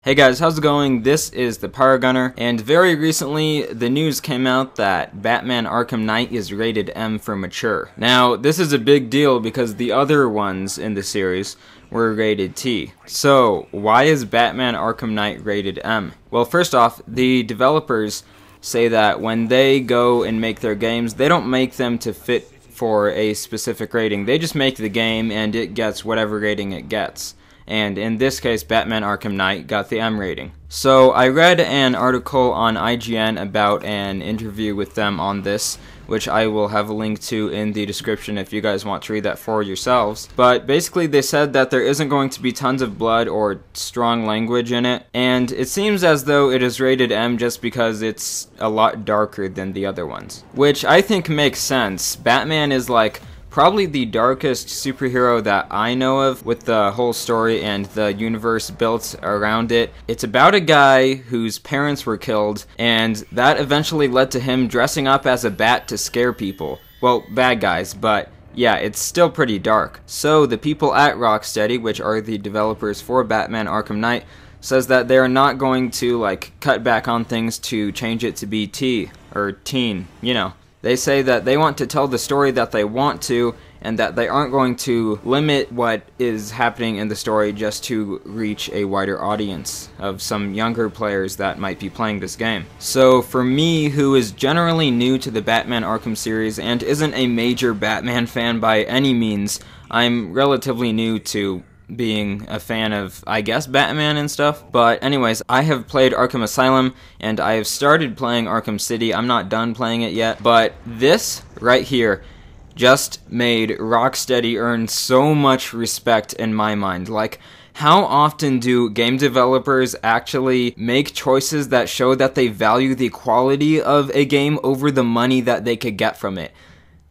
Hey guys, how's it going? This is the Power Gunner, and very recently the news came out that Batman Arkham Knight is rated M for mature. Now, this is a big deal because the other ones in the series were rated T. So, why is Batman Arkham Knight rated M? Well, first off, the developers say that when they go and make their games, they don't make them to fit for a specific rating. They just make the game and it gets whatever rating it gets. And in this case, Batman Arkham Knight got the M rating. So I read an article on IGN about an interview with them on this, which I will have a link to in the description if you guys want to read that for yourselves. But basically they said that there isn't going to be tons of blood or strong language in it, and it seems as though it is rated M just because it's a lot darker than the other ones. Which I think makes sense. Batman is like probably the darkest superhero that I know of, with the whole story and the universe built around it. It's about a guy whose parents were killed, and that eventually led to him dressing up as a bat to scare people. Well, bad guys, but yeah, it's still pretty dark. So the people at Rocksteady, which are the developers for Batman Arkham Knight, says that they're not going to cut back on things to change it to be T or teen, you know. They say that they want to tell the story that they want to, and that they aren't going to limit what is happening in the story just to reach a wider audience of some younger players that might be playing this game. So for me, who is generally new to the Batman Arkham series and isn't a major Batman fan by any means, I'm relatively new to being a fan of, I guess, Batman and stuff. But anyways, I have played Arkham Asylum, and I have started playing Arkham City. I'm not done playing it yet, but this right here just made Rocksteady earn so much respect in my mind. Like, how often do game developers actually make choices that show that they value the quality of a game over the money that they could get from it?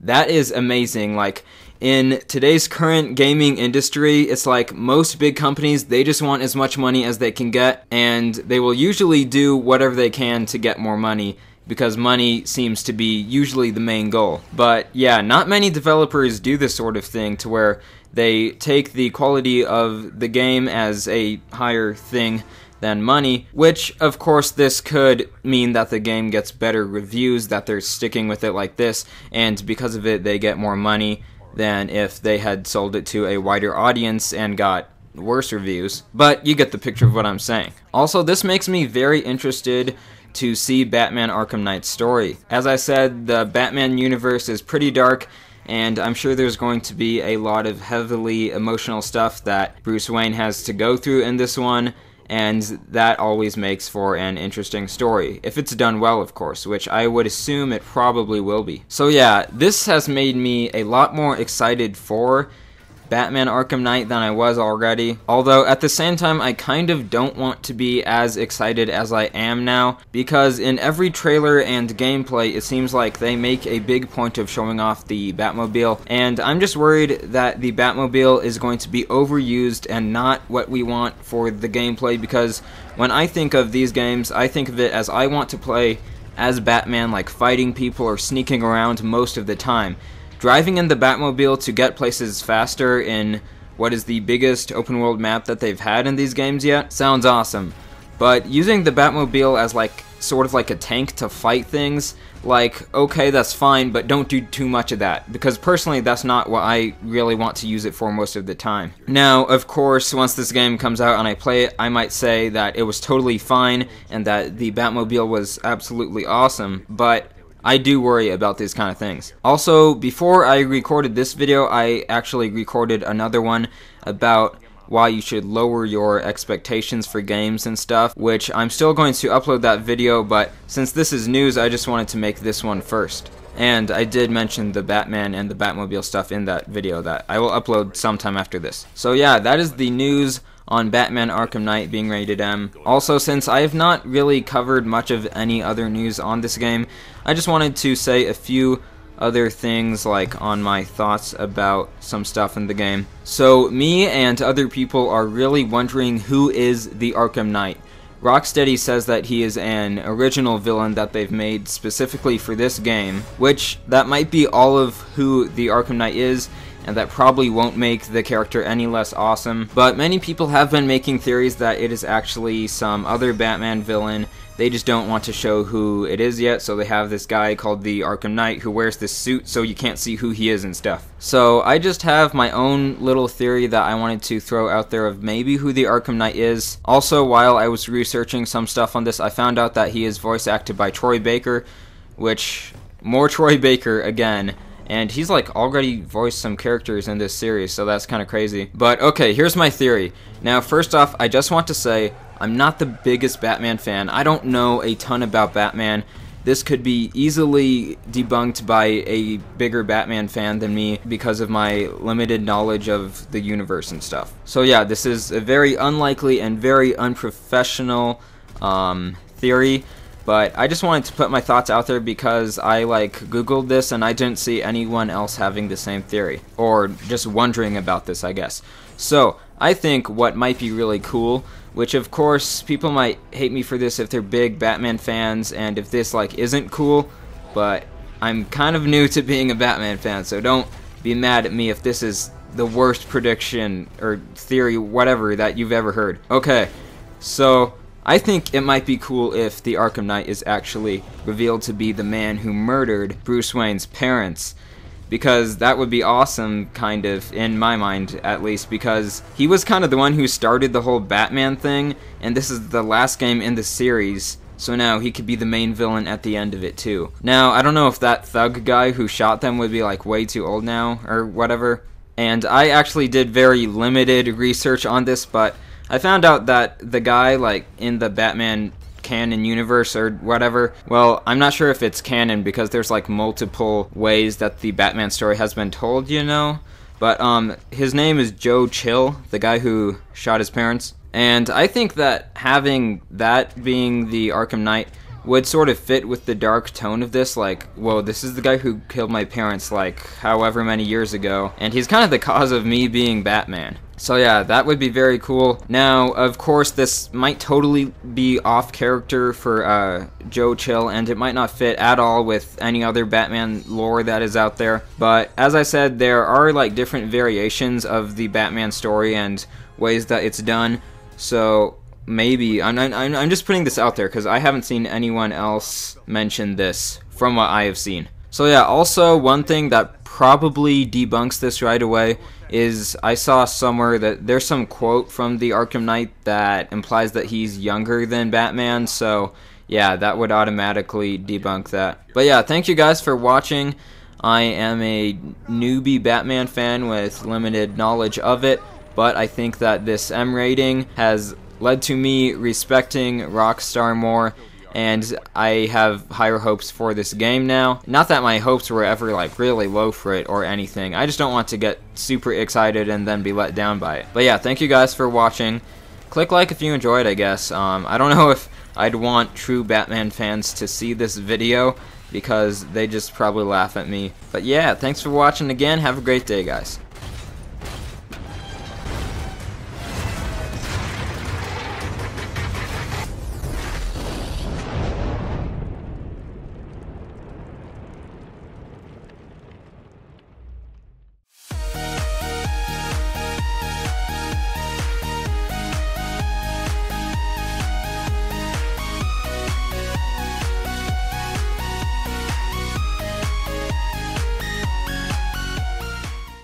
That is amazing. Like, in today's current gaming industry, it's like most big companies, they just want as much money as they can get, and they will usually do whatever they can to get more money, because money seems to be usually the main goal. But yeah, not many developers do this sort of thing to where they take the quality of the game as a higher thing than money, which of course this could mean that the game gets better reviews, that they're sticking with it like this, and because of it they get more money than if they had sold it to a wider audience and got worse reviews. But you get the picture of what I'm saying. Also, this makes me very interested to see Batman Arkham Knight's story. As I said, the Batman universe is pretty dark, and I'm sure there's going to be a lot of heavily emotional stuff that Bruce Wayne has to go through in this one, and that always makes for an interesting story, if it's done well, of course, which I would assume it probably will be. So yeah, this has made me a lot more excited for Batman Arkham Knight than I was already, although at the same time I kind of don't want to be as excited as I am now, because in every trailer and gameplay it seems like they make a big point of showing off the Batmobile, and I'm just worried that the Batmobile is going to be overused and not what we want for the gameplay, because when I think of these games, I think of it as I want to play as Batman, like fighting people or sneaking around most of the time. Driving in the Batmobile to get places faster in what is the biggest open world map that they've had in these games yet sounds awesome. But using the Batmobile as sort of like a tank to fight things, okay, that's fine, but don't do too much of that, because personally that's not what I really want to use it for most of the time. Now, of course, once this game comes out and I play it, I might say that it was totally fine and that the Batmobile was absolutely awesome, but I do worry about these kind of things. Also, before I recorded this video, I actually recorded another one about why you should lower your expectations for games and stuff, which I'm still going to upload that video, but since this is news, I just wanted to make this one first. And I did mention the Batman and the Batmobile stuff in that video that I will upload sometime after this. So yeah, that is the news on Batman Arkham Knight being rated M. Also, since I have not really covered much of any other news on this game, I just wanted to say a few other things on my thoughts about some stuff in the game. So me and other people are really wondering who is the Arkham Knight. Rocksteady says that he is an original villain that they've made specifically for this game, which that might be all of who the Arkham Knight is, and that probably won't make the character any less awesome. But many people have been making theories that it is actually some other Batman villain. They just don't want to show who it is yet, so they have this guy called the Arkham Knight who wears this suit so you can't see who he is and stuff. So I just have my own little theory that I wanted to throw out there of maybe who the Arkham Knight is. Also, while I was researching some stuff on this, I found out that he is voice acted by Troy Baker, which, more Troy Baker again. And he's like already voiced some characters in this series, so that's kind of crazy. But okay, here's my theory. Now, first off, I just want to say I'm not the biggest Batman fan. I don't know a ton about Batman. This could be easily debunked by a bigger Batman fan than me because of my limited knowledge of the universe and stuff. So yeah, this is a very unlikely and very unprofessional theory. But I just wanted to put my thoughts out there because I Googled this and I didn't see anyone else having the same theory. Or just wondering about this, I guess. So, I think what might be really cool, which of course people might hate me for this if they're big Batman fans and if this isn't cool, but I'm kind of new to being a Batman fan, so don't be mad at me if this is the worst prediction or theory, whatever, that you've ever heard. Okay, so I think it might be cool if the Arkham Knight is actually revealed to be the man who murdered Bruce Wayne's parents, because that would be awesome, kind of, in my mind at least, because he was kind of the one who started the whole Batman thing, and this is the last game in the series, so now he could be the main villain at the end of it too. Now, I don't know if that thug guy who shot them would be way too old now, or whatever, and I actually did very limited research on this, but I found out that the guy, in the Batman canon universe or whatever, well, I'm not sure if it's canon because there's, multiple ways that the Batman story has been told, you know? But, his name is Joe Chill, the guy who shot his parents. And I think that having that being the Arkham Knight would sort of fit with the dark tone of this, whoa, this is the guy who killed my parents, however many years ago, and he's kind of the cause of me being Batman. So yeah, that would be very cool. Now, of course, this might totally be off character for Joe Chill, and it might not fit at all with any other Batman lore that is out there. But as I said, there are different variations of the Batman story and ways that it's done. So maybe I'm just putting this out there because I haven't seen anyone else mention this from what I have seen. So yeah, also one thing that probably debunks this right away is I saw somewhere that there's some quote from the Arkham Knight that implies that he's younger than Batman, so yeah, that would automatically debunk that. But yeah, thank you guys for watching. I am a newbie Batman fan with limited knowledge of it, but I think that this M rating has led to me respecting Rockstar more, and I have higher hopes for this game now. Not that my hopes were ever really low for it or anything. I just don't want to get super excited and then be let down by it. But yeah, thank you guys for watching. Click like if you enjoyed, I guess. I don't know if I'd want true Batman fans to see this video because they just probably laugh at me. But yeah, thanks for watching again. Have a great day, guys.